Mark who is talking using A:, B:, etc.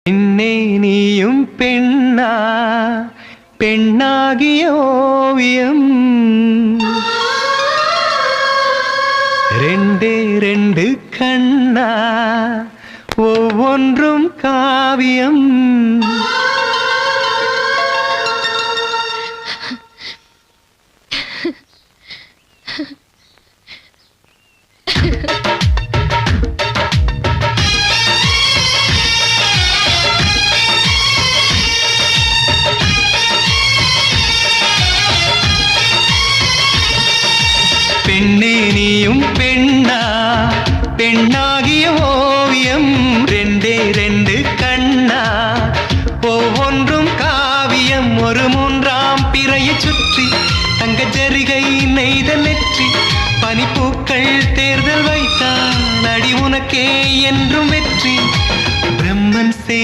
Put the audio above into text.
A: என்னே நீயும் பெண்ணா பெண்ணாகிய ஓவியம் ரெண்டே ரெண்டு கண்ணா ஒவ்வொன்றும் காவியம். பெண்ணே நீயும் பெண்ணா பெண்ணா